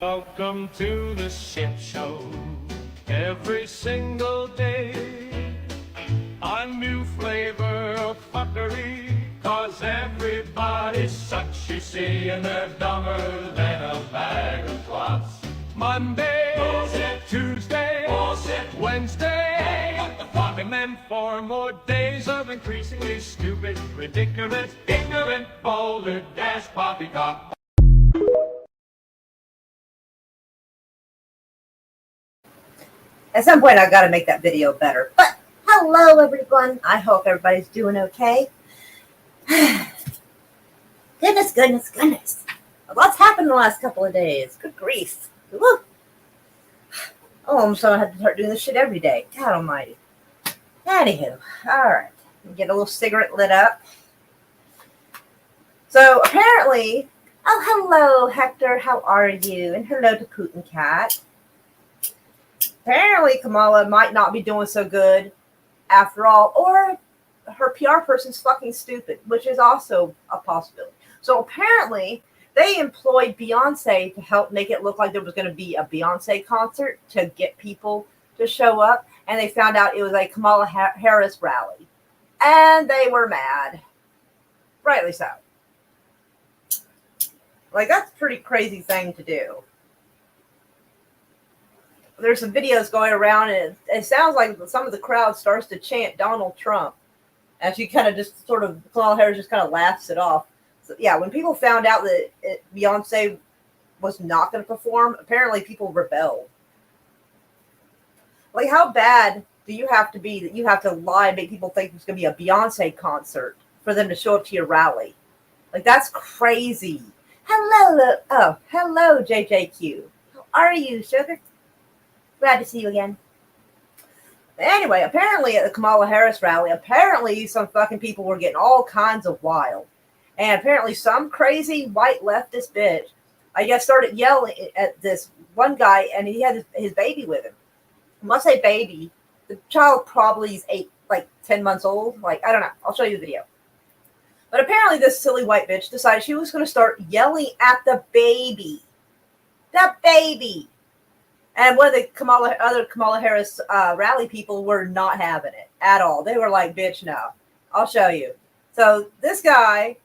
Welcome to the shit show. Every single day, a new flavor of fuckery. Cause everybody's such, you see, and they're dumber than a bag of clots. Monday, bullshit. Tuesday, bullshit. Wednesday, hey, what the fuck? And then 4 more days of increasingly stupid, ridiculous, ignorant, boulder dash poppycock. At some point, I've got to make that video better. But hello, everyone. I hope everybody's doing okay. Goodness. A lot's happened in the last couple of days. Good grief. Woo. Oh, I'm so I have to start doing this shit every day. God almighty. Anywho, all right. Get a little cigarette lit up. So apparently, oh, hello, Hector. How are you? And hello to Putin Cat. Apparently, Kamala might not be doing so good after all, or her PR person's fucking stupid, which is also a possibility. So apparently, they employed Beyonce to help make it look like there was going to be a Beyonce concert to get people to show up, and they found out it was a Kamala Harris rally, and they were mad. Rightly so. Like, that's a pretty crazy thing to do. There's some videos going around, and it sounds like some of the crowd starts to chant Donald Trump, and she kind of just sort of, Kamala Harris just kind of laughs it off. So, yeah, when people found out that Beyonce was not going to perform, apparently people rebelled. Like, how bad do you have to be that you have to lie and make people think there's going to be a Beyonce concert for them to show up to your rally? Like, that's crazy. Hello, JJQ. How are you, sugar? Glad to see you again. Anyway, apparently at the Kamala Harris rally, apparently some fucking people were getting all kinds of wild. And apparently some crazy white leftist bitch, I guess, started yelling at this one guy, and he had his baby with him. When I say baby, the child probably is 10 months old. Like, I don't know. I'll show you the video. But apparently this silly white bitch decided she was going to start yelling at the baby. The baby! And one of the other Kamala Harris rally people were not having it at all. They were like, bitch, no. I'll show you. So this guy,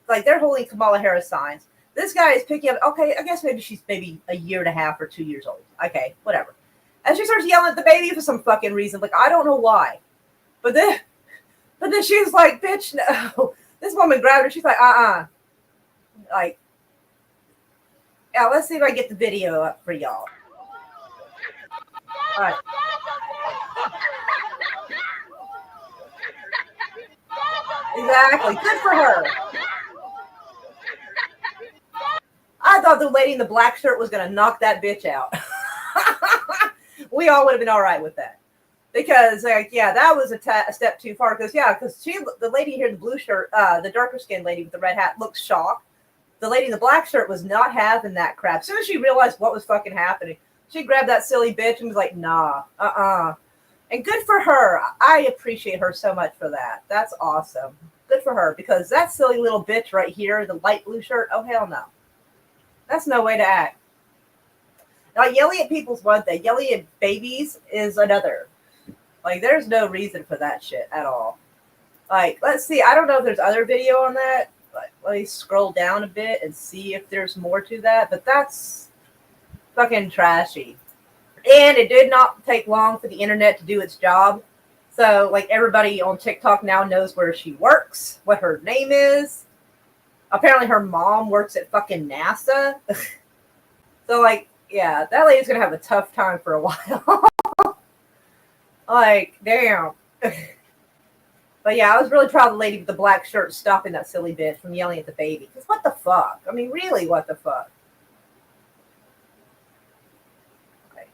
they're holding Kamala Harris signs. This guy is picking up, okay, I guess maybe she's maybe a year and a half or 2 years old. Okay, whatever. And she starts yelling at the baby for some fucking reason. Like, I don't know why. But then she was like, bitch, no. This woman grabbed her. She's like, Like, yeah, let's see if I can get the video up for y'all. All right. Exactly. Good for her. I thought the lady in the black shirt was going to knock that bitch out. We all would have been all right with that. Because, like, yeah, that was a step too far. Because the lady here in the blue shirt, the darker skinned lady with the red hat, looks shocked. The lady in the black shirt was not having that crap. As soon as she realized what was fucking happening, she grabbed that silly bitch and was like, nah, And good for her. I appreciate her so much for that. That's awesome. Good for her. Because that silly little bitch right here, the light blue shirt, oh, hell no. That's no way to act. Now, yelling at people's one thing. Yelling at babies is another. Like, there's no reason for that shit at all. Like, let's see. I don't know if there's other video on that. Like, let me scroll down a bit and see if there's more to that. But that's fucking trashy. And it did not take long for the internet to do its job. So, like, everybody on TikTok now knows where she works, what her name is. Apparently her mom works at fucking NASA. So, like, yeah, that lady's going to have a tough time for a while. Like, damn. But yeah, I was really proud of the lady with the black shirt stopping that silly bitch from yelling at the baby. Because what the fuck? I mean, really, what the fuck? Okay.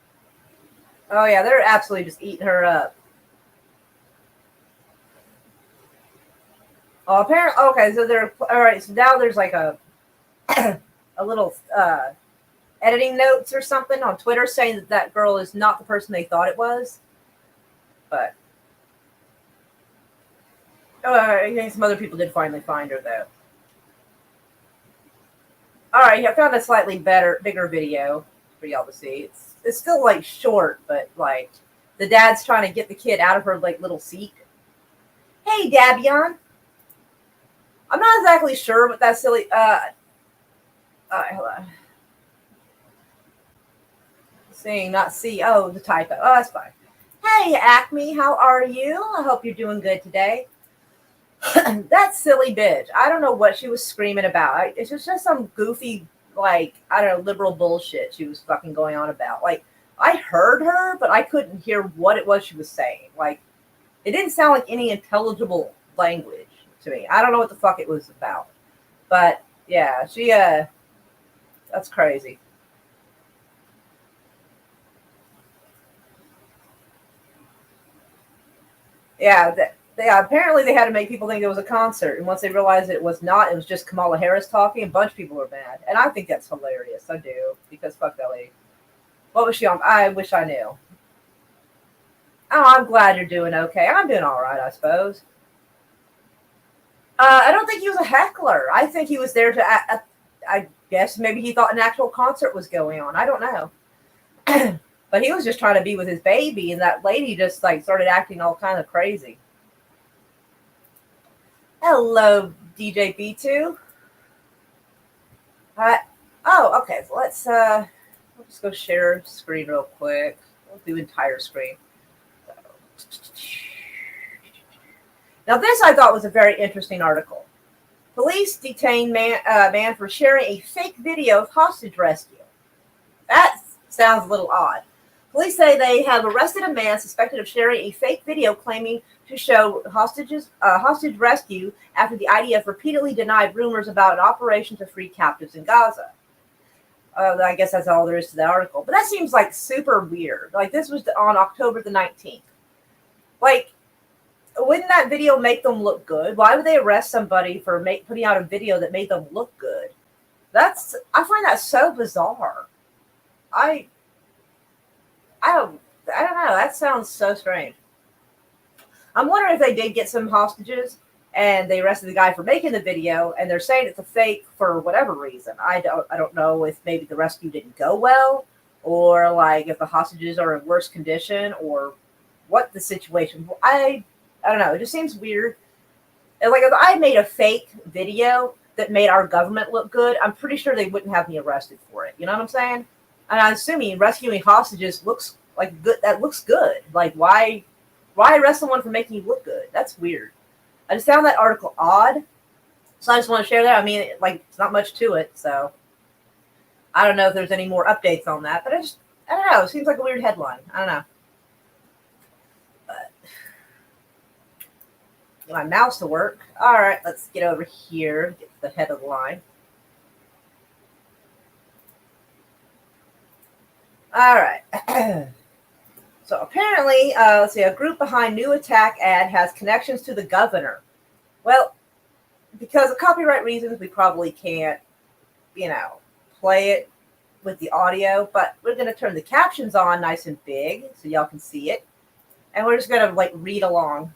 Oh yeah, they're absolutely just eating her up. Oh, apparently, okay, so they're, all right, so now there's like a little editing notes or something on Twitter saying that girl is not the person they thought it was. But I think some other people did finally find her, though. All right, I found a slightly bigger video for y'all to see. It's still like short, but like the dad's trying to get the kid out of her like little seat. Hey, Dabion. I'm not exactly sure what that silly. All right, hold on. Seeing, not see. Oh, the typo. Oh, that's fine. Hey, Acme, how are you? I hope you're doing good today. That silly bitch. I don't know what she was screaming about. It's just some goofy, like, I don't know, liberal bullshit she was fucking going on about. Like, I heard her, but I couldn't hear what it was she was saying. Like, it didn't sound like any intelligible language to me. I don't know what the fuck it was about. But, yeah, that's crazy. Yeah, apparently they had to make people think it was a concert, and once they realized it was not, it was just Kamala Harris talking. A bunch of people were mad, and I think that's hilarious. I do, because fuck that lady. What was she on? I wish I knew. Oh, I'm glad you're doing okay. I'm doing all right, I suppose. I don't think he was a heckler. I think he was there to. I guess maybe he thought an actual concert was going on. I don't know. But he was just trying to be with his baby, and that lady just like started acting all kind of crazy. Hello, DJ B2. Oh, okay. So let's just go share screen real quick. We'll do entire screen. Now, this I thought was a very interesting article. Police detain man for sharing a fake video of hostage rescue. That sounds a little odd. Police say they have arrested a man suspected of sharing a fake video claiming to show hostage rescue after the IDF repeatedly denied rumors about an operation to free captives in Gaza. I guess that's all there is to the article. But that seems like super weird. Like, this was on October the 19th. Like, wouldn't that video make them look good? Why would they arrest somebody for putting out a video that made them look good? I find that so bizarre. I don't know. That sounds so strange. I'm wondering if they did get some hostages and they arrested the guy for making the video, and they're saying it's a fake for whatever reason. I don't know if maybe the rescue didn't go well, or like if the hostages are in worse condition, or what the situation. I don't know. It just seems weird. And like, if I made a fake video that made our government look good, I'm pretty sure they wouldn't have me arrested for it. You know what I'm saying? And I'm assuming rescuing hostages looks like good. That looks good. Like, why arrest someone for making you look good? That's weird. I just found that article odd, so I just want to share that. I mean, like, it's not much to it, so I don't know if there's any more updates on that. But I don't know. It seems like a weird headline. I don't know. But my mouse to work. All right, let's get over here. Get to the head of the line. All right. So apparently, let's see, a group behind new attack ad has connections to the governor. Well, because of copyright reasons, we probably can't, play it with the audio, but we're going to turn the captions on nice and big so y'all can see it. And we're just going to, like, read along.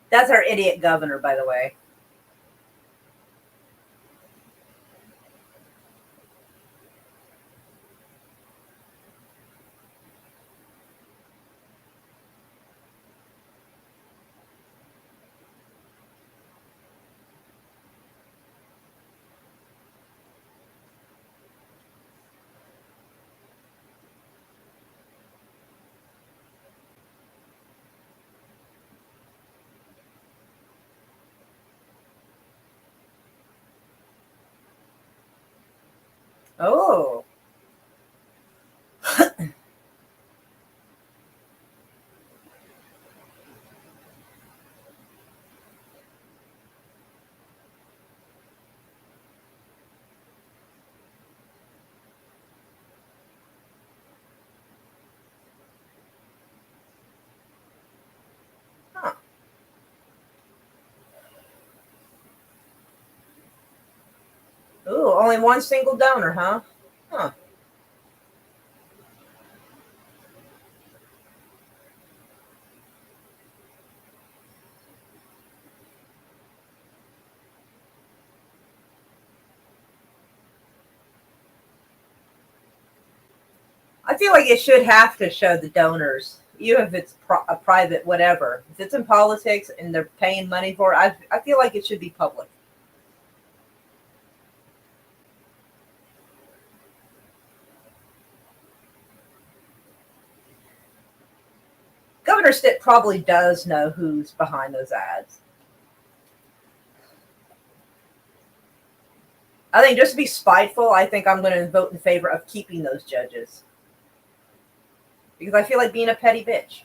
That's our idiot governor, by the way. Oh. Huh. Ooh, only one single donor, huh? Huh. I feel like it should have to show the donors, even if it's a private whatever. If it's in politics and they're paying money for it, I feel like it should be public. Governor Stitt probably does know who's behind those ads. I think just to be spiteful, I think I'm going to vote in favor of keeping those judges because I feel like being a petty bitch.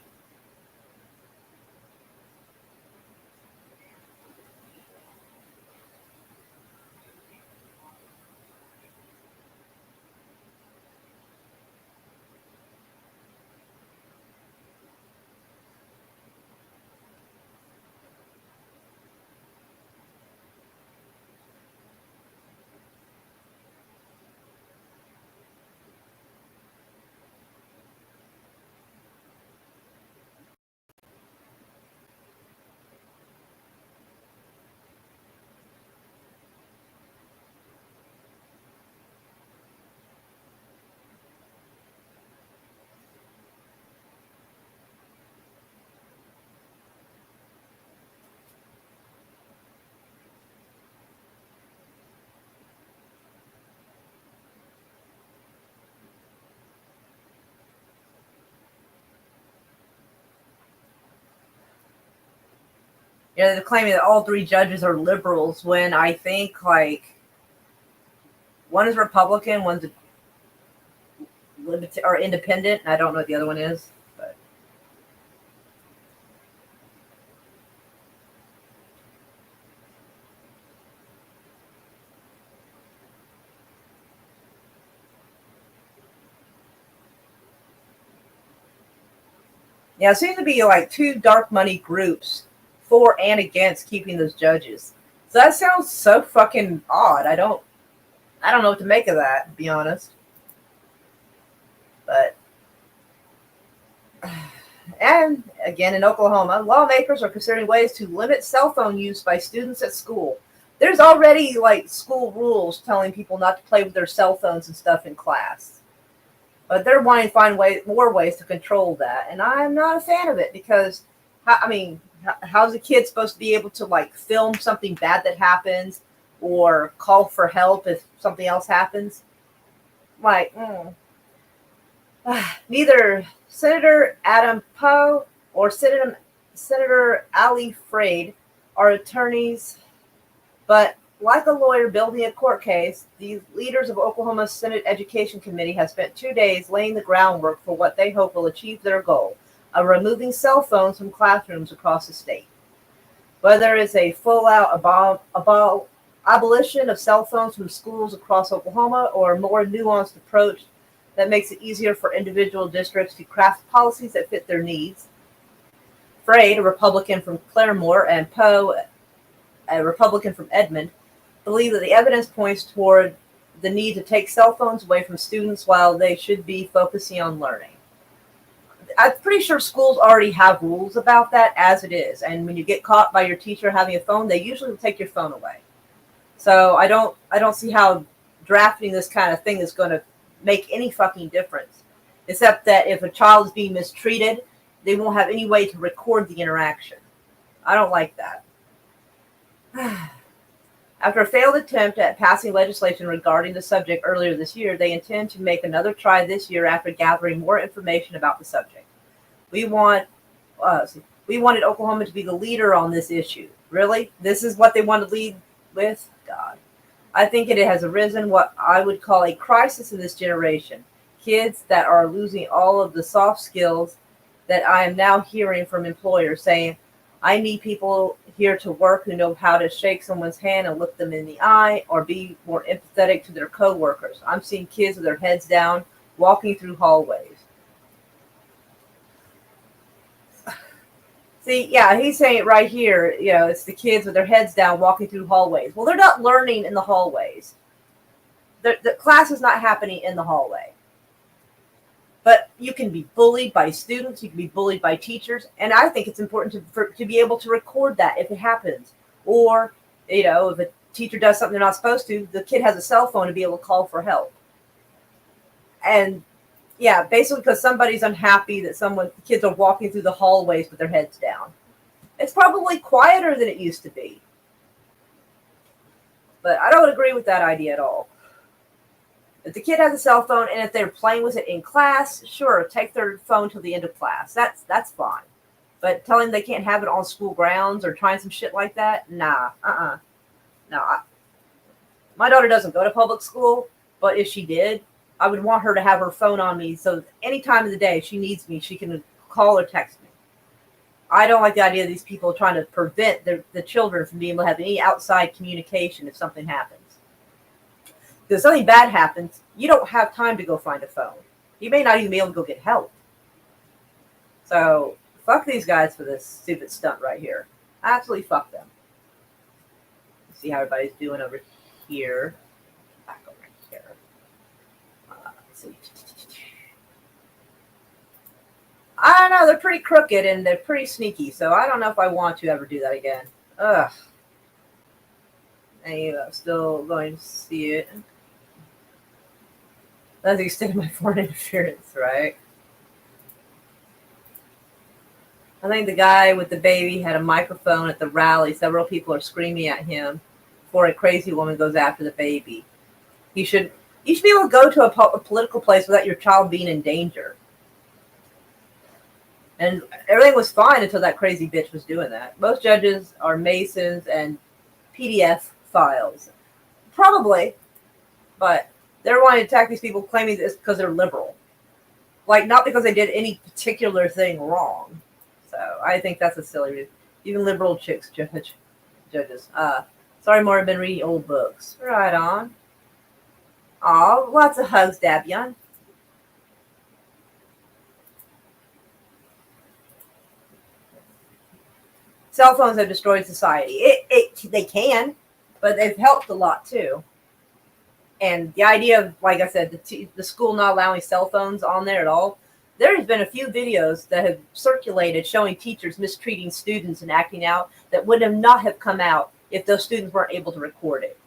You know, they're claiming that all three judges are liberals when I think like one is Republican, one's or independent, and I don't know what the other one is. But yeah, it seems to be like two dark money groups for and against keeping those judges. So that sounds so fucking odd. I don't know what to make of that, to be honest. But and again, in Oklahoma, lawmakers are considering ways to limit cell phone use by students at school. There's already like school rules telling people not to play with their cell phones and stuff in class. But they're wanting to find more ways to control that, and I'm not a fan of it because, I mean, how's a kid supposed to be able to like film something bad that happens, or call for help if something else happens? Like, neither Senator Adam Poe or Senator Ali Frade are attorneys, but like a lawyer building a court case, the leaders of Oklahoma's Senate Education Committee have spent 2 days laying the groundwork for what they hope will achieve their goal of removing cell phones from classrooms across the state. Whether it's a full-out abolition of cell phones from schools across Oklahoma or a more nuanced approach that makes it easier for individual districts to craft policies that fit their needs. Frade, a Republican from Claremore, and Poe, a Republican from Edmond, believe that the evidence points toward the need to take cell phones away from students while they should be focusing on learning. I'm pretty sure schools already have rules about that as it is. And when you get caught by your teacher having a phone, they usually will take your phone away. So I don't see how drafting this kind of thing is going to make any fucking difference. Except that if a child is being mistreated, they won't have any way to record the interaction. I don't like that. After a failed attempt at passing legislation regarding the subject earlier this year, they intend to make another try this year after gathering more information about the subject. We wanted Oklahoma to be the leader on this issue. Really? This is what they want to lead with? God. I think it has arisen what I would call a crisis in this generation. Kids that are losing all of the soft skills that I am now hearing from employers saying, I need people here to work who know how to shake someone's hand and look them in the eye or be more empathetic to their coworkers. I'm seeing kids with their heads down walking through hallways. See, yeah, he's saying it right here. You know, it's the kids with their heads down walking through hallways. Well, they're not learning in the hallways. The class is not happening in the hallway. But you can be bullied by students. You can be bullied by teachers. And I think it's important to be able to record that if it happens. Or, you know, if a teacher does something they're not supposed to, the kid has a cell phone to be able to call for help. And yeah, basically because somebody's unhappy that kids are walking through the hallways with their heads down. It's probably quieter than it used to be. But I don't agree with that idea at all. If the kid has a cell phone and if they're playing with it in class, sure, take their phone till the end of class. That's fine. But telling them they can't have it on school grounds or trying some shit like that, nah, No, my daughter doesn't go to public school, but if she did, I would want her to have her phone on me so any time of the day she needs me, she can call or text me. I don't like the idea of these people trying to prevent the children from being able to have any outside communication if something happens. Because if something bad happens, you don't have time to go find a phone. You may not even be able to go get help. So, fuck these guys for this stupid stunt right here. Absolutely fuck them. Let's see how everybody's doing over here. Back over here. Let's see. I don't know. They're pretty crooked and they're pretty sneaky. So I don't know if I want to ever do that again. Ugh. Anyway, I'm still going to see it. That's the extent of my foreign interference, right? I think the guy with the baby had a microphone at the rally. Several people are screaming at him before a crazy woman goes after the baby. You should be able to go to a political place without your child being in danger. And everything was fine until that crazy bitch was doing that. Most judges are Masons and PDF files. Probably, but they're wanting to attack these people claiming this because they're liberal. Like, not because they did any particular thing wrong. So I think that's a silly reason. Even liberal chicks judges. Sorry, more, I've been reading old books. Right on. Aw, lots of hugs, Dabion. Cell phones have destroyed society. They can, but they've helped a lot too. And the idea of, like I said, the school not allowing cell phones on there at all. There has been a few videos that have circulated showing teachers mistreating students and acting out that would have not have come out if those students weren't able to record it.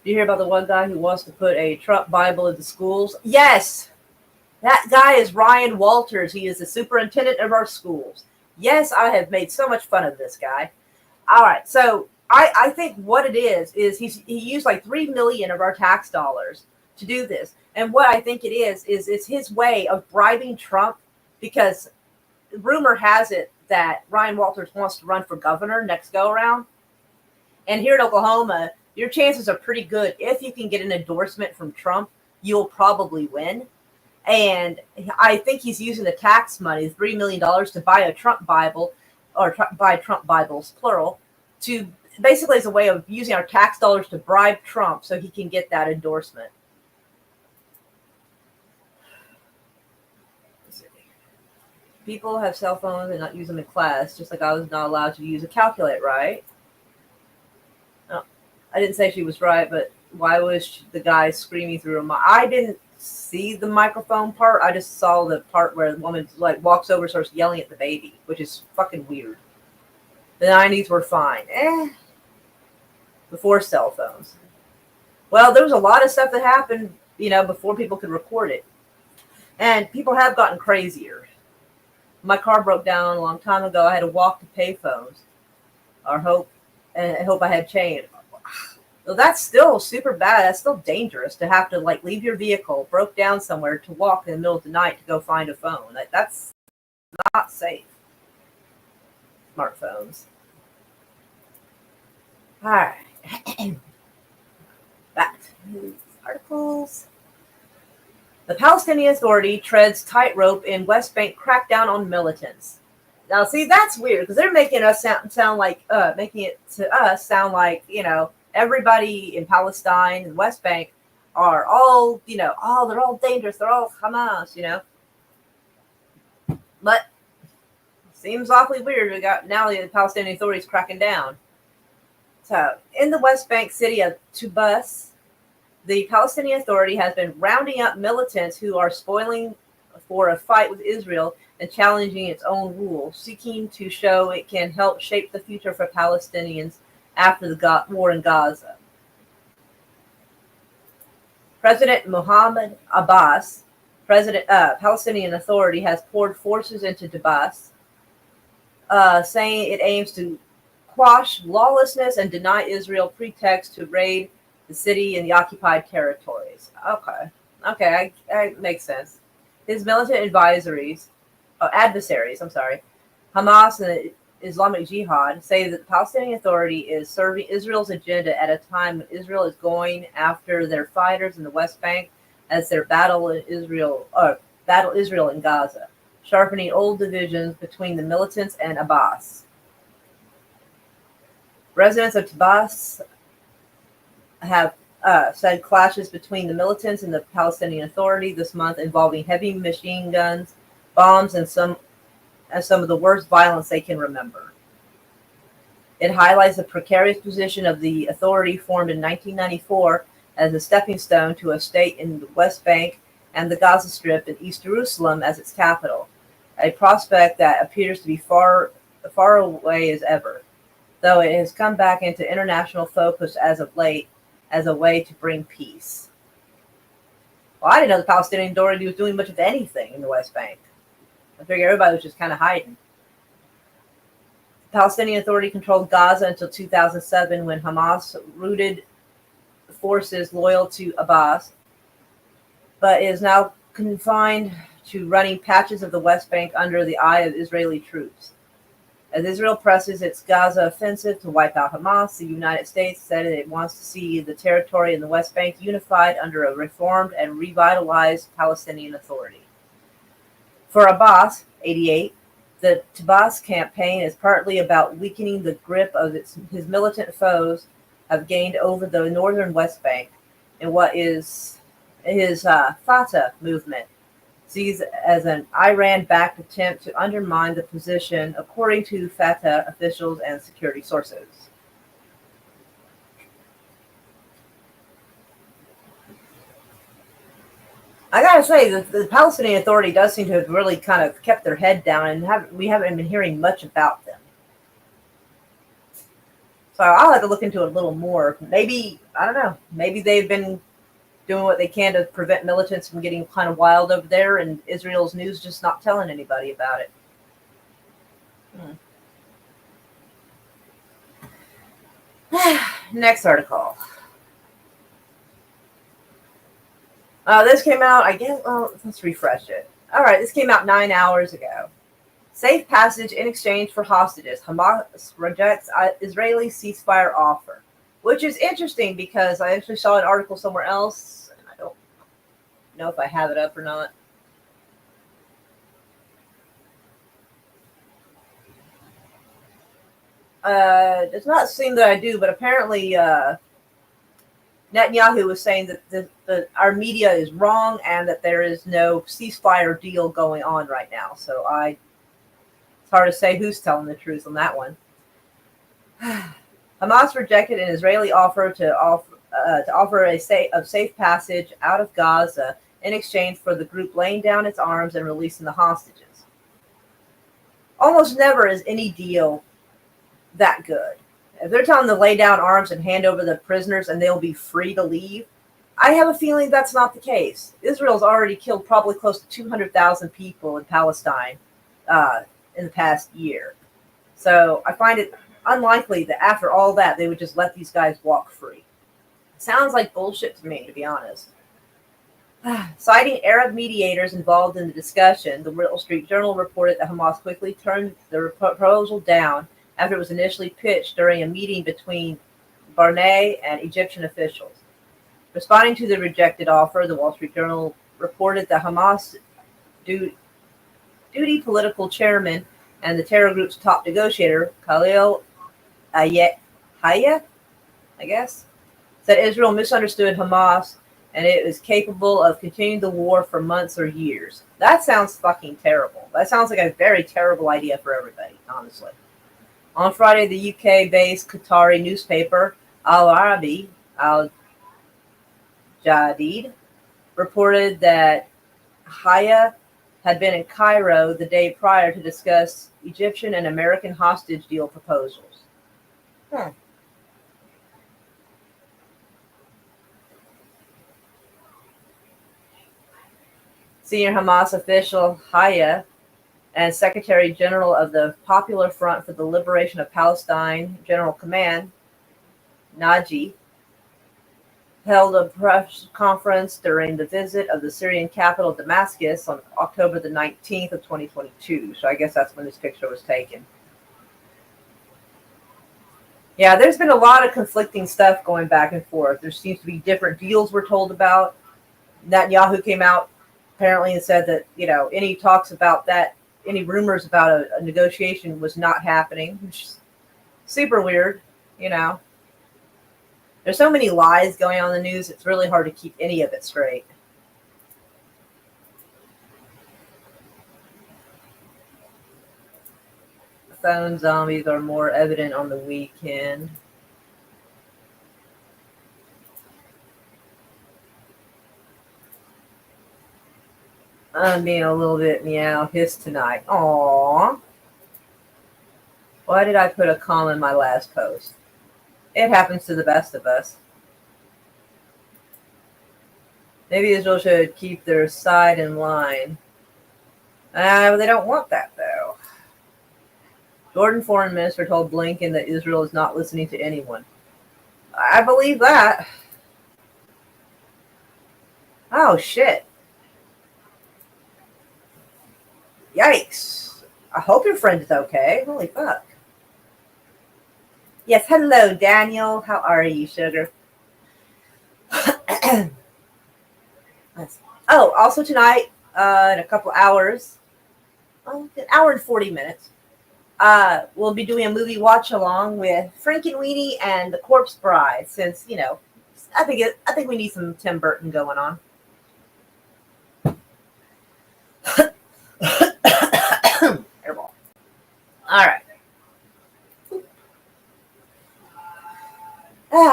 Did you hear about the one guy who wants to put a Trump Bible into schools? Yes! That guy is Ryan Walters. He is the superintendent of our schools. Yes, I have made so much fun of this guy. All right, so I think what it is he used like $3 million of our tax dollars to do this. And what I think it is it's his way of bribing Trump, because rumor has it that Ryan Walters wants to run for governor next go around. And here in Oklahoma, your chances are pretty good. If you can get an endorsement from Trump, you'll probably win. And I think he's using the tax money, $3 million, to buy a Trump Bible, or buy Trump Bibles, plural, to basically as a way of using our tax dollars to bribe Trump so he can get that endorsement. People have cell phones and not use them in class, just like I was not allowed to use a calculator, right? No, I didn't say she was right, but why was the guy screaming through her mic? I didn't see the microphone part. I just saw the part where the woman like walks over and starts yelling at the baby, which is fucking weird. The 90s were fine. Before cell phones. Well, there was a lot of stuff that happened, before people could record it. And people have gotten crazier. My car broke down a long time ago. I had to walk to payphones. I hope I had change. Well, that's still super bad. That's still dangerous to have to leave your vehicle broke down somewhere to walk in the middle of the night to go find a phone. That's not safe. Smartphones. All right. Back to these articles. The Palestinian Authority treads tightrope in West Bank crackdown on militants. Now, see, that's weird because they're making us sound like, making it to us sound like, everybody in Palestine and West Bank are all, they're all dangerous. They're all Hamas. But seems awfully weird. We got now the Palestinian Authority is cracking down. So, in the West Bank city of Tubas, the Palestinian Authority has been rounding up militants who are spoiling for a fight with Israel and challenging its own rule, seeking to show it can help shape the future for Palestinians after the war in Gaza. President Mohammed Abbas, Palestinian Authority, has poured forces into Tubas, saying it aims to quash lawlessness and deny Israel pretext to raid the city and the occupied territories. Okay, I makes sense. His militant adversaries, Hamas and the Islamic Jihad, say that the Palestinian Authority is serving Israel's agenda at a time when Israel is going after their fighters in the West Bank as they battle Israel in Gaza, sharpening old divisions between the militants and Abbas. Residents of Tubas have said clashes between the militants and the Palestinian Authority this month involving heavy machine guns, bombs, and some of the worst violence they can remember. It highlights the precarious position of the authority formed in 1994 as a stepping stone to a state in the West Bank and the Gaza Strip and East Jerusalem as its capital, a prospect that appears to be far away as ever, though it has come back into international focus as of late as a way to bring peace. Well, I didn't know the Palestinian Authority was doing much of anything in the West Bank. I figured everybody was just kind of hiding. The Palestinian Authority controlled Gaza until 2007 when Hamas routed forces loyal to Abbas, but is now confined to running patches of the West Bank under the eye of Israeli troops. As Israel presses its Gaza offensive to wipe out Hamas, the United States said it wants to see the territory in the West Bank unified under a reformed and revitalized Palestinian Authority. For Abbas, 88, the Tubas campaign is partly about weakening the grip of his militant foes have gained over the northern West Bank in what is his Fatah movement sees as an Iran-backed attempt to undermine the position, according to Fatah officials and security sources. I gotta say, the Palestinian Authority does seem to have really kind of kept their head down, and we haven't been hearing much about them. So I'll have to look into it a little more. Maybe, I don't know, maybe they've been doing what they can to prevent militants from getting kind of wild over there, and Israel's news just not telling anybody about it. Next article. This came out, I guess, let's refresh it. All right, this came out 9 hours ago. Safe passage in exchange for hostages. Hamas rejects Israeli ceasefire offer. Which is interesting because I actually saw an article somewhere else, and I don't know if I have it up or not. It does not seem that I do, but apparently Netanyahu was saying that our media is wrong and that there is no ceasefire deal going on right now. So it's hard to say who's telling the truth on that one. Hamas rejected an Israeli offer to offer a safe passage out of Gaza in exchange for the group laying down its arms and releasing the hostages. Almost never is any deal that good. If they're telling them to lay down arms and hand over the prisoners and they'll be free to leave, I have a feeling that's not the case. Israel's already killed probably close to 200,000 people in Palestine in the past year. So I find it unlikely that after all that, they would just let these guys walk free. Sounds like bullshit to me, to be honest. Citing Arab mediators involved in the discussion, the Wall Street Journal reported that Hamas quickly turned the proposal down after it was initially pitched during a meeting between Bahraini, and Egyptian officials. Responding to the rejected offer, the Wall Street Journal reported that Hamas duty political chairman and the terror group's top negotiator, Khalil Hayat, I guess, said Israel misunderstood Hamas and it was capable of continuing the war for months or years. That sounds fucking terrible. That sounds like a very terrible idea for everybody, honestly. On Friday, the UK-based Qatari newspaper Al Arabi Al Jadid reported that Haya had been in Cairo the day prior to discuss Egyptian and American hostage deal proposals. Senior Hamas official Haya and Secretary General of the Popular Front for the Liberation of Palestine General Command, Naji, held a press conference during the visit of the Syrian capital Damascus on October the 19th of 2022. So I guess that's when this picture was taken. Yeah, there's been a lot of conflicting stuff going back and forth. There seems to be different deals we're told about. Netanyahu came out apparently and said that, any talks about that, any rumors about a negotiation was not happening, which is super weird, There's so many lies going on in the news, it's really hard to keep any of it straight. Phone zombies are more evident on the weekend. I'm being a little bit meow hiss tonight. Aww. Why did I put a comma in my last post? It happens to the best of us. Maybe Israel should keep their side in line. They don't want that, though. Jordan foreign minister told Blinken that Israel is not listening to anyone. I believe that. Oh, shit. Yikes. I hope your friend is okay. Holy fuck. Yes, hello, Daniel. How are you, sugar? Also tonight, in a couple hours, an hour and 40 minutes, we'll be doing a movie watch-along with Frankenweenie and The Corpse Bride, since, I think we need some Tim Burton going on. Airball. All right.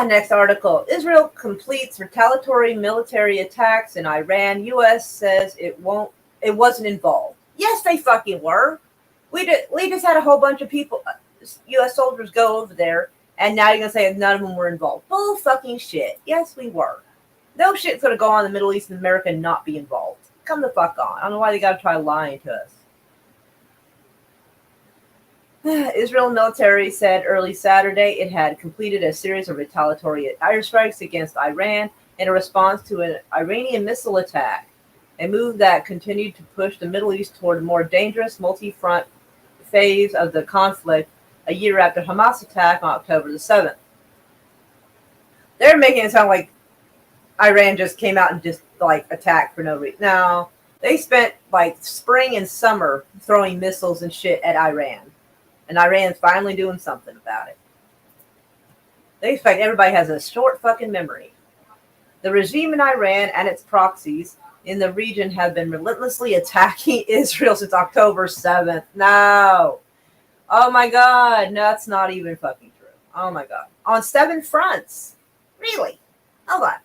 Next article. Israel completes retaliatory military attacks in Iran. U.S. says it wasn't involved. Yes, they fucking were. We just had a whole bunch of people, U.S. soldiers, go over there, and now you're gonna say none of them were involved. Bull fucking shit. Yes, we were. No shit's gonna go on in the Middle East and America and not be involved. Come the fuck on. I don't know why they gotta try lying to us. Israel military said early Saturday it had completed a series of retaliatory airstrikes against Iran in a response to an Iranian missile attack, a move that continued to push the Middle East toward a more dangerous multi-front phase of the conflict a year after Hamas attack on October the 7th. They're making it sound like Iran just came out and just attacked for no reason. No, they spent spring and summer throwing missiles and shit at Iran. And Iran's finally doing something about it. They expect everybody has a short fucking memory. The regime in Iran and its proxies in the region have been relentlessly attacking Israel since October 7th. No. Oh my God. No, that's not even fucking true. Oh my God. On 7 fronts. Really? Hold on.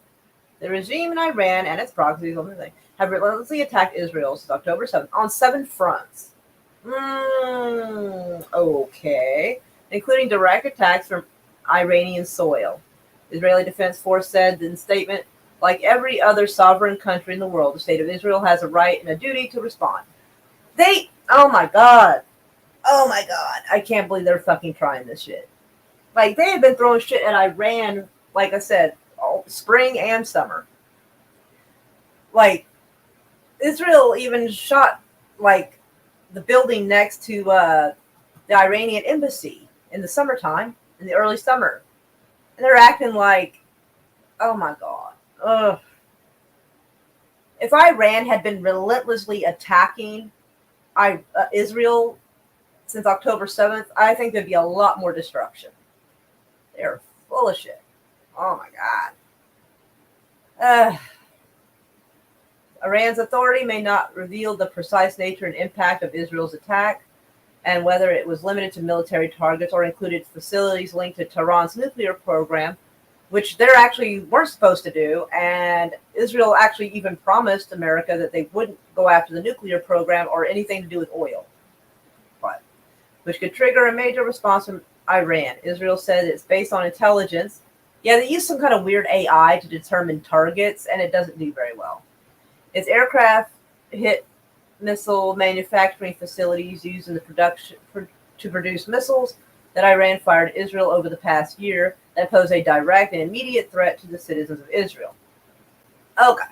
The regime in Iran and its proxies have relentlessly attacked Israel since October 7th on 7 fronts. Okay. Including direct attacks from Iranian soil. Israeli Defense Force said in a statement, like every other sovereign country in the world, the state of Israel has a right and a duty to respond. Oh my God. I can't believe they're fucking trying this shit. They have been throwing shit at Iran, like I said, all spring and summer. Israel even shot, the building next to the Iranian embassy in the summertime, in the early summer. And they're acting like, oh my God. Ugh. If Iran had been relentlessly attacking Israel since October 7th, I think there'd be a lot more destruction. They're full of shit. Oh my God. Iran's authority may not reveal the precise nature and impact of Israel's attack, and whether it was limited to military targets or included facilities linked to Tehran's nuclear program, which they're actually weren't supposed to do. And Israel actually even promised America that they wouldn't go after the nuclear program or anything to do with oil, but which could trigger a major response from Iran. Israel said it's based on intelligence. Yeah, they use some kind of weird AI to determine targets, and it doesn't do very well. Its aircraft hit missile manufacturing facilities used in the production to produce missiles that Iran fired at Israel over the past year that pose a direct and immediate threat to the citizens of Israel. Okay.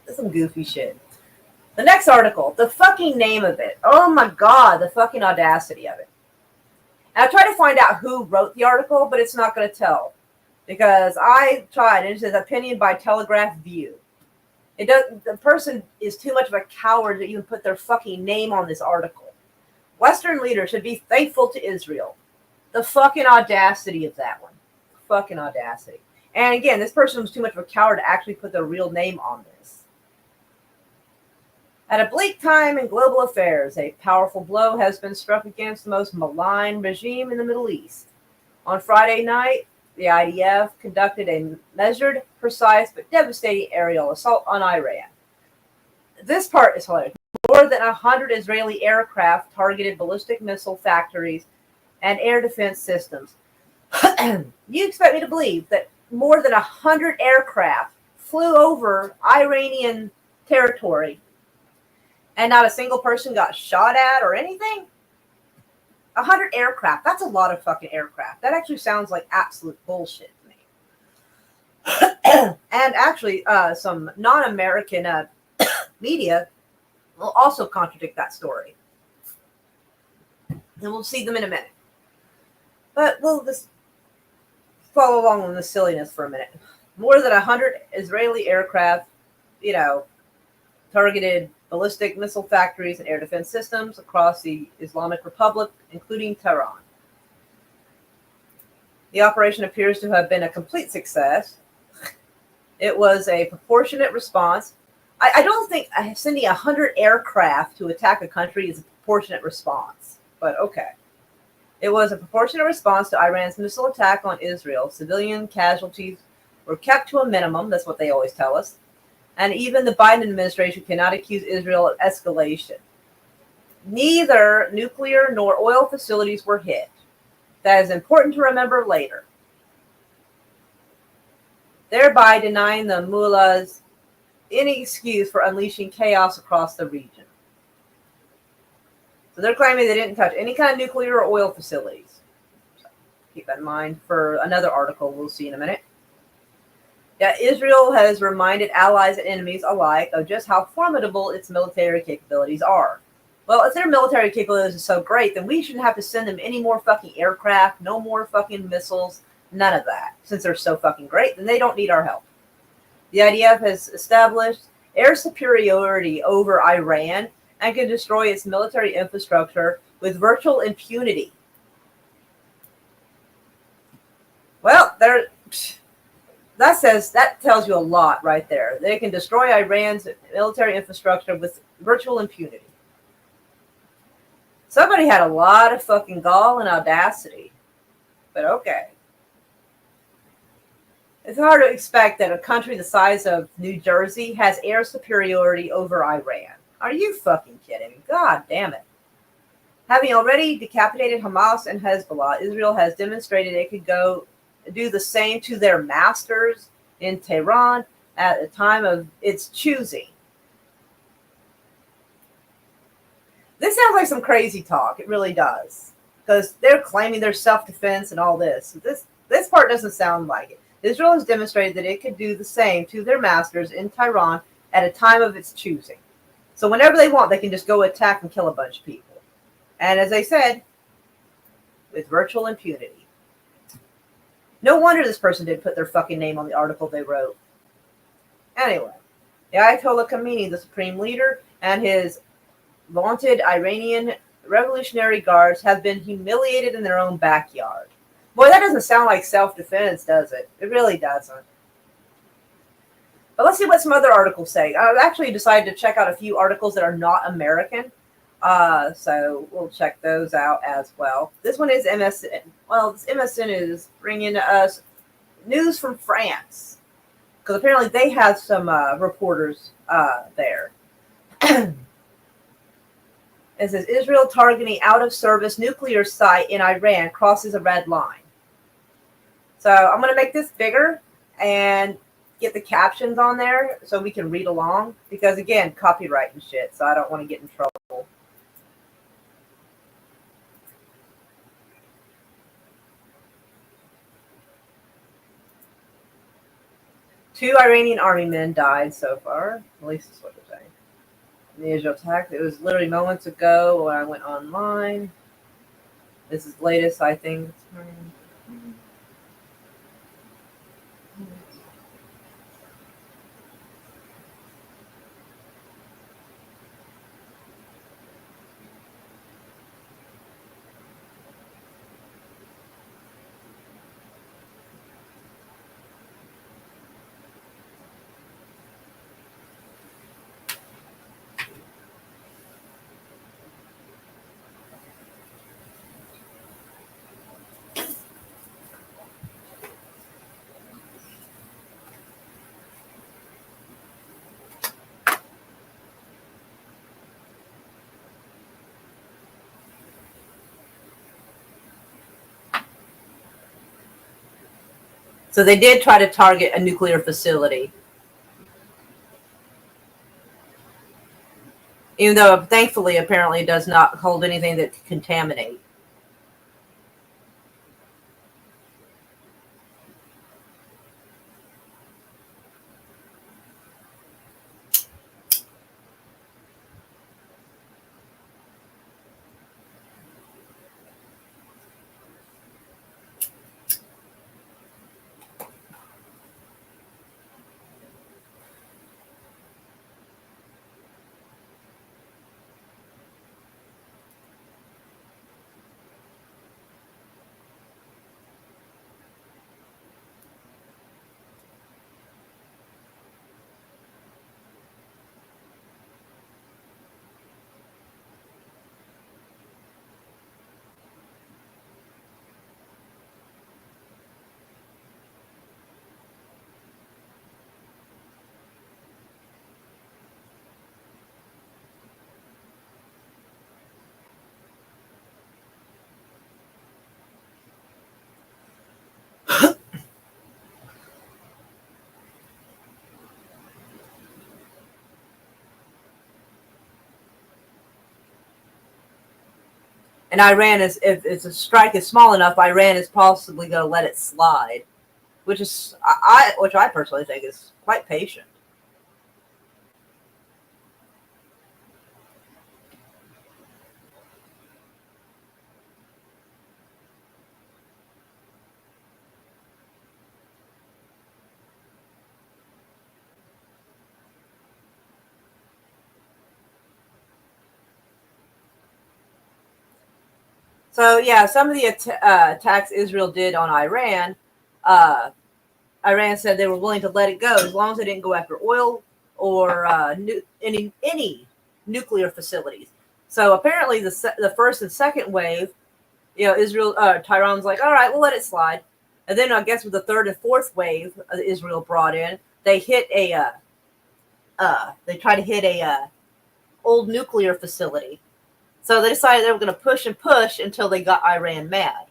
That's some goofy shit. The next article, the fucking name of it. Oh my God, the fucking audacity of it. And I tried to find out who wrote the article, but it's not going to tell. Because I tried, and it says opinion by Telegraph View. It does. The person is too much of a coward to even put their fucking name on this article. Western leaders should be thankful to Israel. The fucking audacity of that one. Fucking audacity. And again, this person was too much of a coward to actually put their real name on this. At a bleak time in global affairs, a powerful blow has been struck against the most malign regime in the Middle East. On Friday night, the IDF conducted a measured, precise, but devastating aerial assault on Iran. This part is hilarious. More than 100 Israeli aircraft targeted ballistic missile factories and air defense systems. You expect me to believe that more than 100 aircraft flew over Iranian territory and not a single person got shot at or anything? 100 aircraft. That's a lot of fucking aircraft. That actually sounds like absolute bullshit to me. And actually, some non-American media will also contradict that story. And we'll see them in a minute. But we'll just follow along with the silliness for a minute. More than 100 Israeli aircraft, targeted ballistic missile factories and air defense systems across the Islamic Republic, including Tehran. The operation appears to have been a complete success. It was a proportionate response. I don't think sending 100 aircraft to attack a country is a proportionate response, but okay. It was a proportionate response to Iran's missile attack on Israel. Civilian casualties were kept to a minimum. That's what they always tell us. And even the Biden administration cannot accuse Israel of escalation. Neither nuclear nor oil facilities were hit. That is important to remember later. Thereby denying the mullahs any excuse for unleashing chaos across the region. So they're claiming they didn't touch any kind of nuclear or oil facilities. So keep that in mind for another article we'll see in a minute. Yeah, Israel has reminded allies and enemies alike of just how formidable its military capabilities are. Well, if their military capabilities are so great, then we shouldn't have to send them any more fucking aircraft, no more fucking missiles, none of that. Since they're so fucking great, then they don't need our help. The IDF has established air superiority over Iran and can destroy its military infrastructure with virtual impunity. Well, that tells you a lot right there. They can destroy Iran's military infrastructure with virtual impunity. Somebody had a lot of fucking gall and audacity. But okay. It's hard to expect that a country the size of New Jersey has air superiority over Iran. Are you fucking kidding me? God damn it. Having already decapitated Hamas and Hezbollah, Israel has demonstrated it could go do the same to their masters in Tehran at a time of its choosing. This sounds like some crazy talk. It really does. Because they're claiming their self-defense and all this. This part doesn't sound like it. Israel has demonstrated that it could do the same to their masters in Tehran at a time of its choosing. So whenever they want, they can just go attack and kill a bunch of people. And as I said, with virtual impunity. No wonder this person didn't put their fucking name on the article they wrote. Anyway, the Ayatollah Khamenei, the supreme leader, and his vaunted Iranian Revolutionary Guards have been humiliated in their own backyard. Boy, that doesn't sound like self-defense, does it? It really doesn't. But let's see what some other articles say. I've actually decided to check out a few articles that are not American. So we'll check those out as well. This one is MSN. Well, this MSN is bringing us news from France, because apparently they have some reporters there. It says Israel targeting out-of-service nuclear site in Iran crosses a red line. So I'm going to make this bigger and get the captions on there so we can read along, because again, copyright and shit, so I don't want to get in trouble. Two Iranian army men died so far, at least that's what they're saying. In the Israel attack, it was literally moments ago when I went online. This is the latest, I think. So they did try to target a nuclear facility. Even though, thankfully, apparently it does not hold anything that could contaminate. And Iran is, if it's a strike is small enough, Iran is possibly going to let it slide, which I personally think is quite patient. So yeah, some of the attacks Israel did on Iran, Iran said they were willing to let it go as long as they didn't go after oil or any nuclear facilities. So apparently the first and second wave, Israel, Tehran's like, all right, we'll let it slide. And then I guess with the third and fourth wave Israel brought in, they hit they tried to hit a old nuclear facility. So they decided they were going to push and push until they got Iran mad.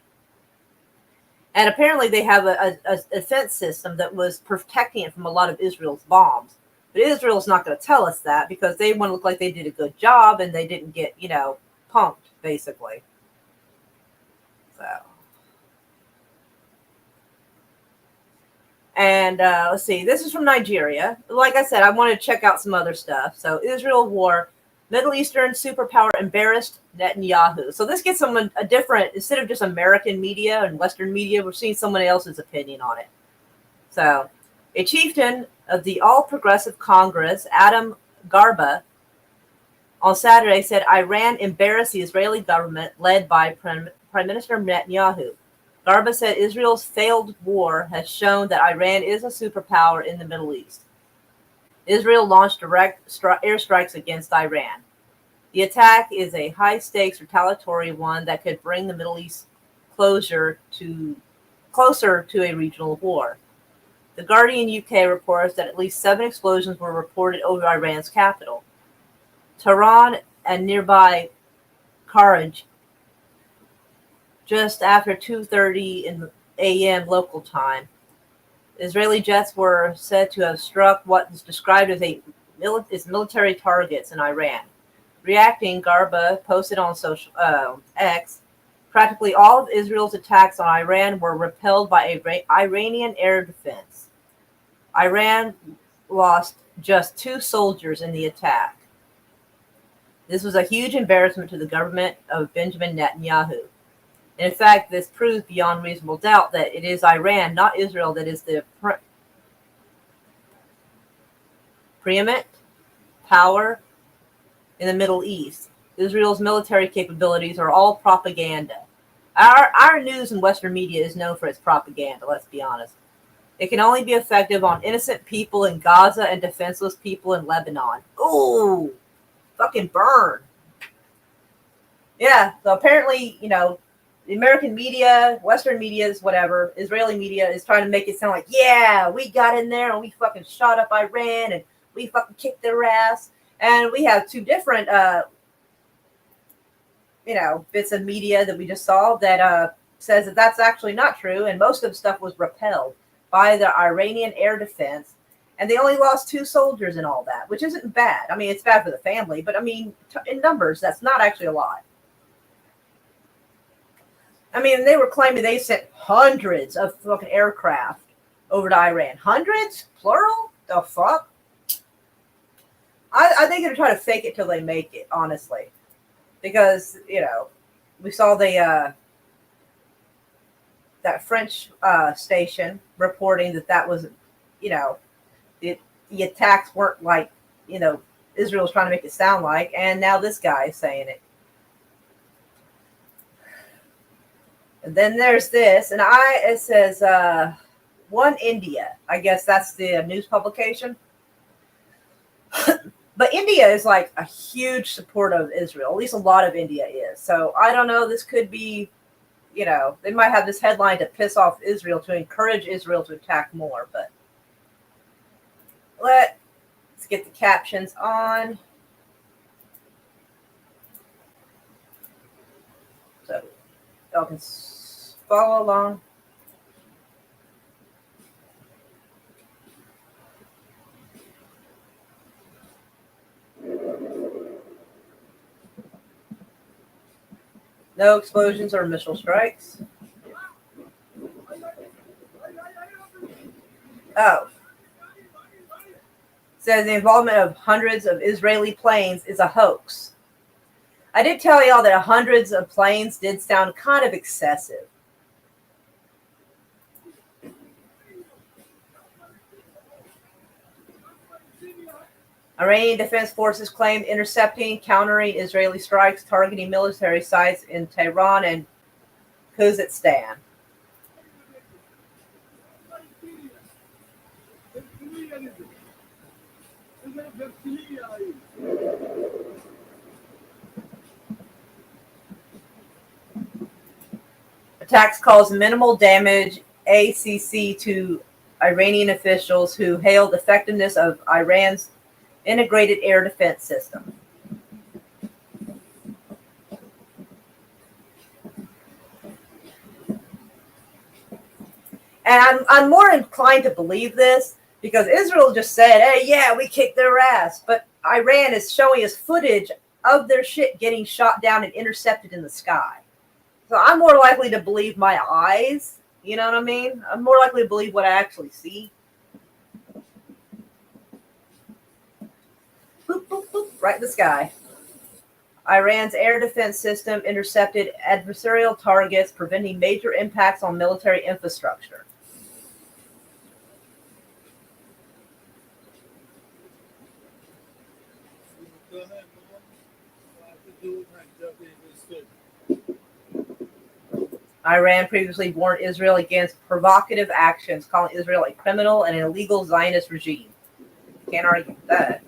And apparently they have a defense system that was protecting it from a lot of Israel's bombs. But Israel's not going to tell us that because they want to look like they did a good job and they didn't get, punked, basically. So. And let's see, this is from Nigeria. Like I said, I want to check out some other stuff. So Israel war Middle Eastern superpower embarrassed Netanyahu. So this gets someone a different, instead of just American media and Western media, we're seeing someone else's opinion on it. So a chieftain of the All Progressive Congress, Adam Garba, on Saturday said Iran embarrassed the Israeli government led by Prime Minister Netanyahu. Garba said Israel's failed war has shown that Iran is a superpower in the Middle East. Israel launched direct airstrikes against Iran. The attack is a high-stakes retaliatory one that could bring the Middle East closer to a regional war. The Guardian UK reports that at least 7 explosions were reported over Iran's capital, Tehran, and nearby Karaj, just after 2:30 a.m. local time. Israeli jets were said to have struck what is described as military targets in Iran. Reacting, Garba posted on social X, practically all of Israel's attacks on Iran were repelled by Iranian air defense. Iran lost just 2 soldiers in the attack. This was a huge embarrassment to the government of Benjamin Netanyahu. And in fact, this proves beyond reasonable doubt that it is Iran, not Israel, that is the preeminent power in the Middle East. Israel's military capabilities are all propaganda. Our news and Western media is known for its propaganda, let's be honest. It can only be effective on innocent people in Gaza and defenseless people in Lebanon. Ooh, fucking burn. Yeah, so apparently, the American media, Western media, whatever, Israeli media is trying to make it sound like, yeah, we got in there and we fucking shot up Iran and we fucking kicked their ass. And we have 2 different, bits of media that we just saw that says that that's actually not true. And most of the stuff was repelled by the Iranian air defense. And they only lost 2 soldiers in all that, which isn't bad. I mean, it's bad for the family, but I mean, in numbers, that's not actually a lot. I mean, they were claiming they sent hundreds of fucking aircraft over to Iran. Hundreds? Plural? The fuck? I think they're trying to fake it till they make it, honestly. Because, we saw the that French station reporting that was, the attacks weren't like, Israel's trying to make it sound like, and now this guy is saying it. And then there's this, and it says One India. I guess that's the news publication. But India is like a huge supporter of Israel. At least a lot of India is. So I don't know. This could be, they might have this headline to piss off Israel, to encourage Israel to attack more. But let's get the captions on. So y'all can follow along. No explosions or missile strikes. Oh. Says the involvement of hundreds of Israeli planes is a hoax. I did tell y'all that hundreds of planes did sound kind of excessive. Iranian Defense Forces claimed intercepting, countering Israeli strikes targeting military sites in Tehran and Khuzestan. Attacks caused minimal damage, ACC, to Iranian officials who hailed effectiveness of Iran's integrated air defense system. And I'm more inclined to believe this because Israel just said, hey, yeah, we kicked their ass. But Iran is showing us footage of their shit getting shot down and intercepted in the sky. So I'm more likely to believe my eyes. You know what I mean? I'm more likely to believe what I actually see. Boop, boop, boop, right in the sky. Iran's air defense system intercepted adversarial targets, preventing major impacts on military infrastructure. Iran previously warned Israel against provocative actions, calling Israel a criminal and an illegal Zionist regime. Can't argue with that.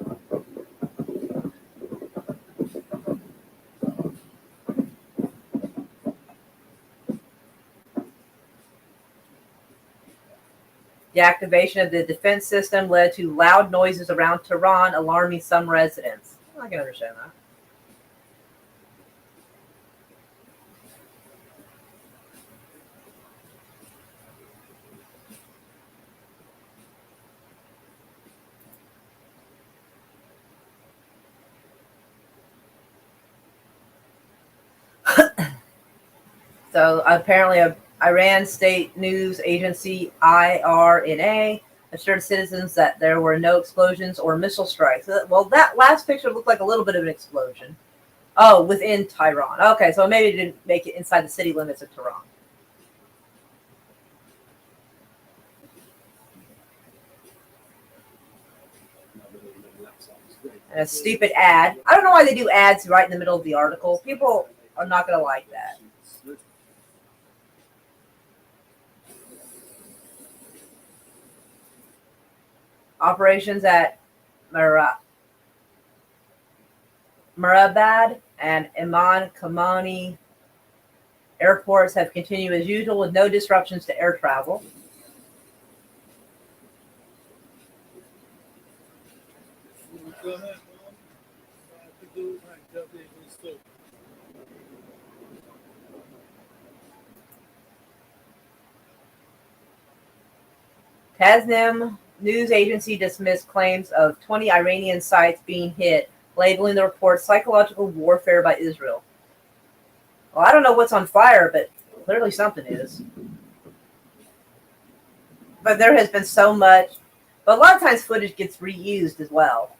The activation of the defense system led to loud noises around Tehran, alarming some residents. I can understand that. So apparently, Iran state news agency IRNA assured citizens that there were no explosions or missile strikes. Well, that last picture looked like a little bit of an explosion. Oh, within Tehran. Okay, so maybe it didn't make it inside the city limits of Tehran. And a stupid ad. I don't know why they do ads right in the middle of the article. People are not going to like that. Operations at Murabad and Imam Khamenei airports have continued as usual with no disruptions to air travel. Tasnim news agency dismissed claims of 20 Iranian sites being hit, labeling the report psychological warfare by Israel. Well, I don't know what's on fire, but clearly something is. But there has been so much. But a lot of times footage gets reused as well.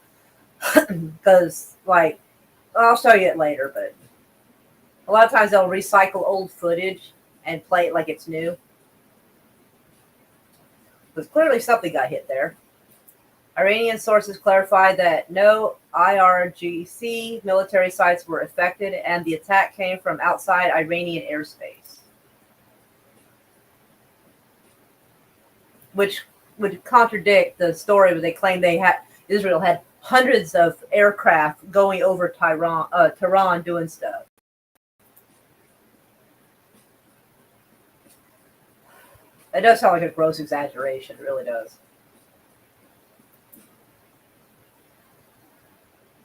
Because, like, I'll show you it later, but a lot of times they'll recycle old footage and play it like it's new. Because clearly something got hit there. Iranian sources clarified that no IRGC military sites were affected and the attack came from outside Iranian airspace. Which would contradict the story where they claim Israel had hundreds of aircraft going over Tehran doing stuff. It does sound like a gross exaggeration. It really does.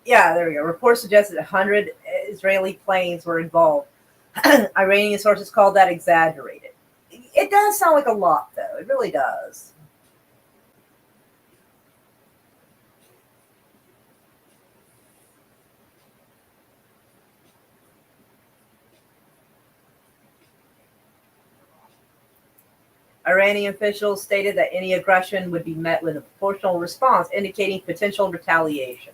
Yeah, there we go. Reports suggested 100 Israeli planes were involved. Iranian sources called that exaggerated. It does sound like a lot, though. It really does. Iranian officials stated that any aggression would be met with a proportional response, indicating potential retaliation.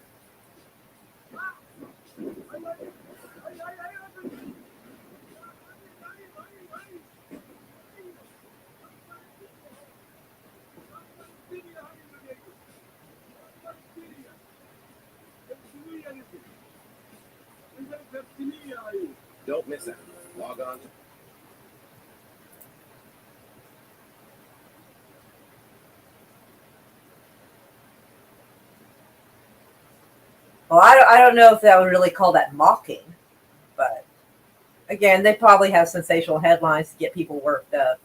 Don't miss it. Log on. Well, I don't know if that would really call that mocking, but again, they probably have sensational headlines to get people worked up.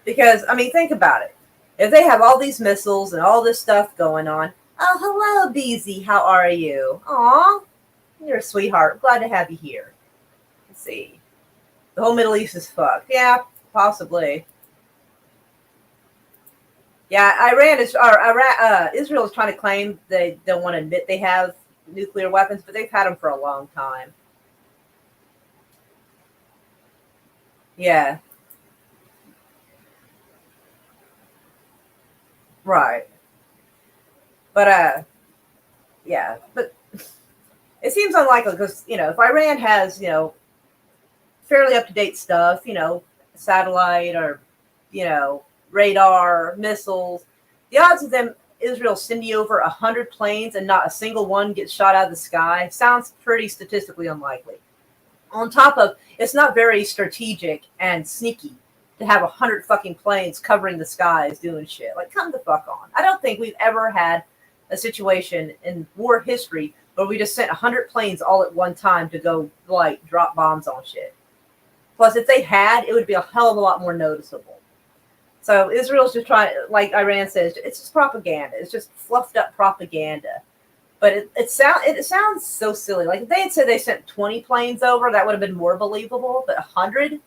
Because, I mean, think about it. If they have all these missiles and all this stuff going on, oh, hello, BZ, how are you? Aw, you're a sweetheart. Glad to have you here. Let's see. The whole Middle East is fucked. Yeah, possibly. Yeah, Israel is trying to claim they don't want to admit they have nuclear weapons, but they've had them for a long time. Yeah. Right. But yeah, but it seems unlikely because if Iran has fairly up to date stuff, satellite or radar, missiles, the odds of them Israel sending over 100 planes and not a single one gets shot out of the sky sounds pretty statistically unlikely. On top of, it's not very strategic and sneaky to have 100 fucking planes covering the skies doing shit. Like, come the fuck on. I don't think we've ever had a situation in war history where we just sent 100 planes all at one time to go like drop bombs on shit. Plus, if they had, it would be a hell of a lot more noticeable. So Israel's just trying, like Iran says, it's just propaganda. It's just fluffed up propaganda. But it sounds so silly. Like if they had said they sent 20 planes over, that would have been more believable. But 100?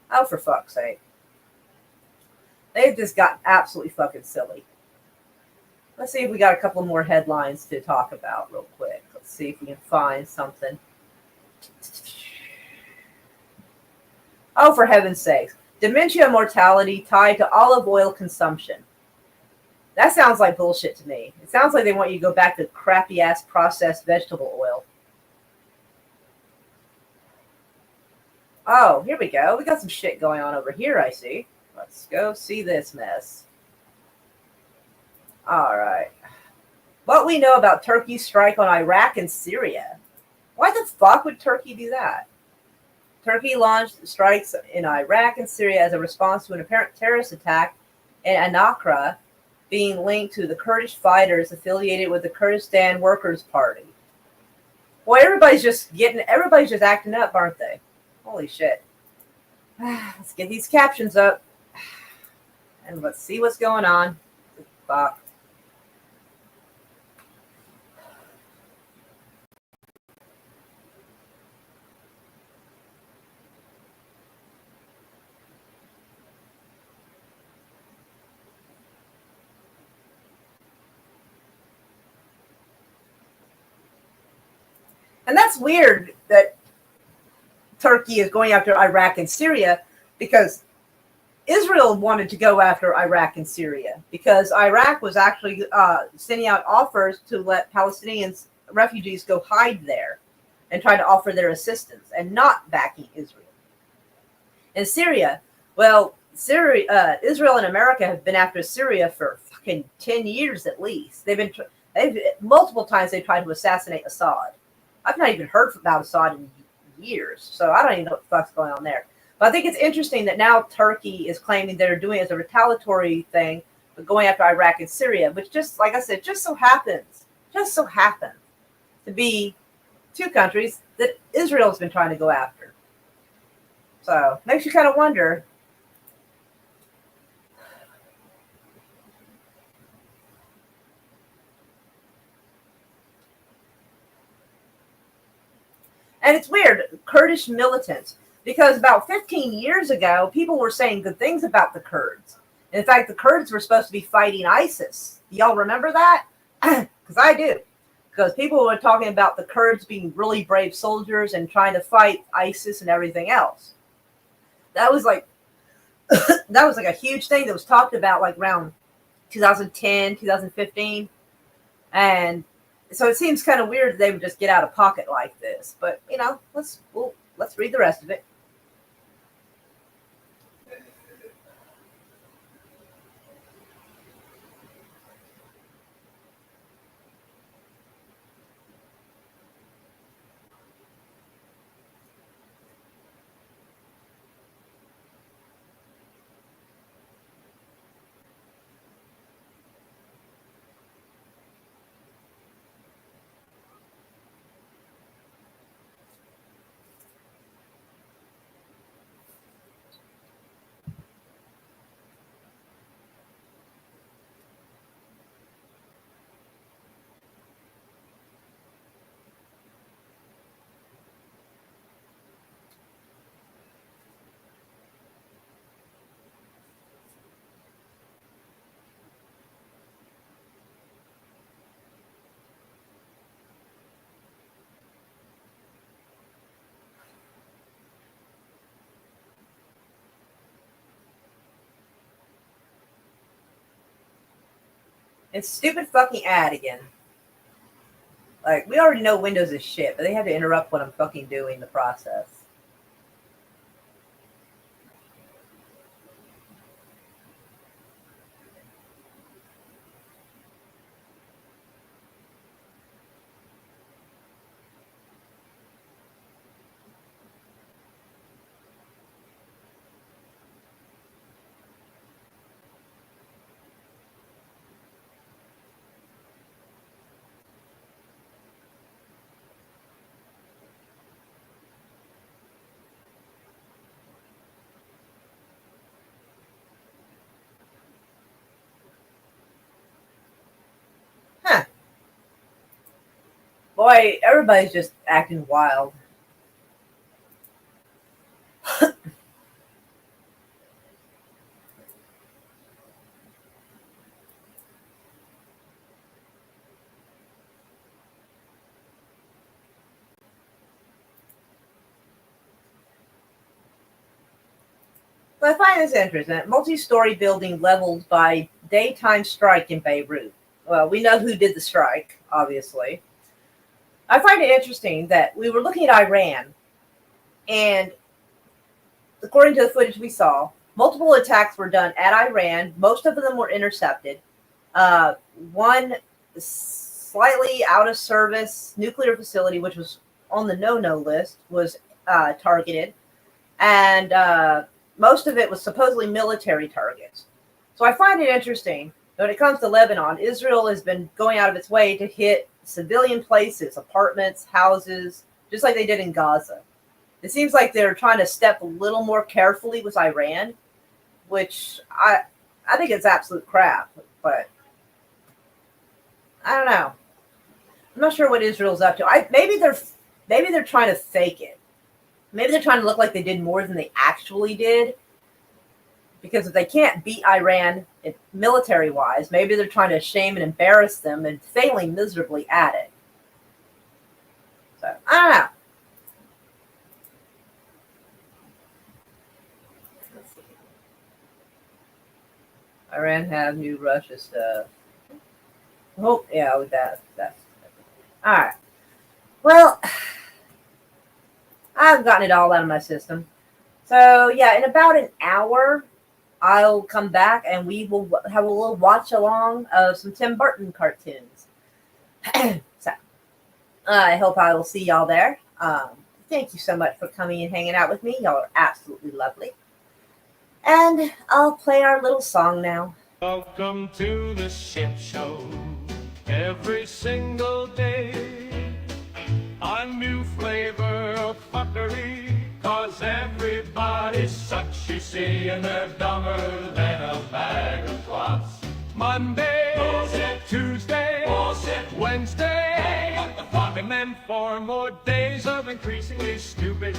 Oh, for fuck's sake. They've just got absolutely fucking silly. Let's see if we got a couple more headlines to talk about real quick. Let's see if we can find something. Oh, for heaven's sakes. Dementia mortality tied to olive oil consumption. That sounds like bullshit to me. It sounds like they want you to go back to crappy-ass processed vegetable oil. Oh, here we go. We got some shit going on over here, I see. Let's go see this mess. All right. What we know about Turkey's strike on Iraq and Syria. Why the fuck would Turkey do that? Turkey launched strikes in Iraq and Syria as a response to an apparent terrorist attack in Ankara, being linked to the Kurdish fighters affiliated with the Kurdistan Workers' Party. Boy, everybody's just acting up, aren't they? Holy shit. Let's get these captions up. And let's see what's going on. Fuck. And that's weird that Turkey is going after Iraq and Syria because Israel wanted to go after Iraq and Syria because Iraq was actually sending out offers to let Palestinians, refugees, go hide there and try to offer their assistance and not backing Israel. And Syria, well, Israel and America have been after Syria for fucking 10 years at least. They've multiple times they tried to assassinate Assad. I've not even heard about Assad in years, so I don't even know what the fuck's going on there. But I think it's interesting that now Turkey is claiming they're doing it as a retaliatory thing, but going after Iraq and Syria, which just, like I said, just so happens to be two countries that Israel's been trying to go after. So makes you kind of wonder. And it's weird, Kurdish militants, because about 15 years ago, people were saying good things about the Kurds. In fact, the Kurds were supposed to be fighting ISIS. Y'all remember that? Because I do. Because people were talking about the Kurds being really brave soldiers and trying to fight ISIS and everything else. That was like a huge thing that was talked about like around 2010, 2015. And so it seems kind of weird that they would just get out of pocket like this. But, let's read the rest of it. It's stupid fucking ad again. Like, we already know Windows is shit, but they have to interrupt what I'm fucking doing in the process. Huh. Boy, everybody's just acting wild. But I find this interesting. Multi-story building leveled by daytime strike in Beirut. Well, we know who did the strike, obviously. I find it interesting that we were looking at Iran, and according to the footage we saw, multiple attacks were done at Iran. Most of them were intercepted. One slightly out of service nuclear facility, which was on the no-no list, was targeted. And most of it was supposedly military targets. So I find it interesting when it comes to Lebanon, Israel has been going out of its way to hit civilian places, apartments, houses, just like they did in Gaza. It seems like they're trying to step a little more carefully with Iran, which I think it's absolute crap. But I don't know. I'm not sure what Israel's up to. Maybe they're trying to fake it. Maybe they're trying to look like they did more than they actually did. Because if they can't beat Iran military-wise, maybe they're trying to shame and embarrass them and failing miserably at it. So, I don't know. Let's see. Iran have new Russia stuff. Oh, yeah, with that's all right. Well, I've gotten it all out of my system. So, yeah, in about an hour, I'll come back and we will have a little watch along of some Tim Burton cartoons. So, I hope I will see y'all there. Thank you so much for coming and hanging out with me. Y'all are absolutely lovely. And I'll play our little song now. Welcome to the ship show. Every single day, a new flavor of fuckery. 'Cause everybody sucks, you see, and they're dumber than a bag of twats. Monday, bullshit. Tuesday, bullshit. Wednesday, hey, what the fuck? And then 4 more days of increasingly stupid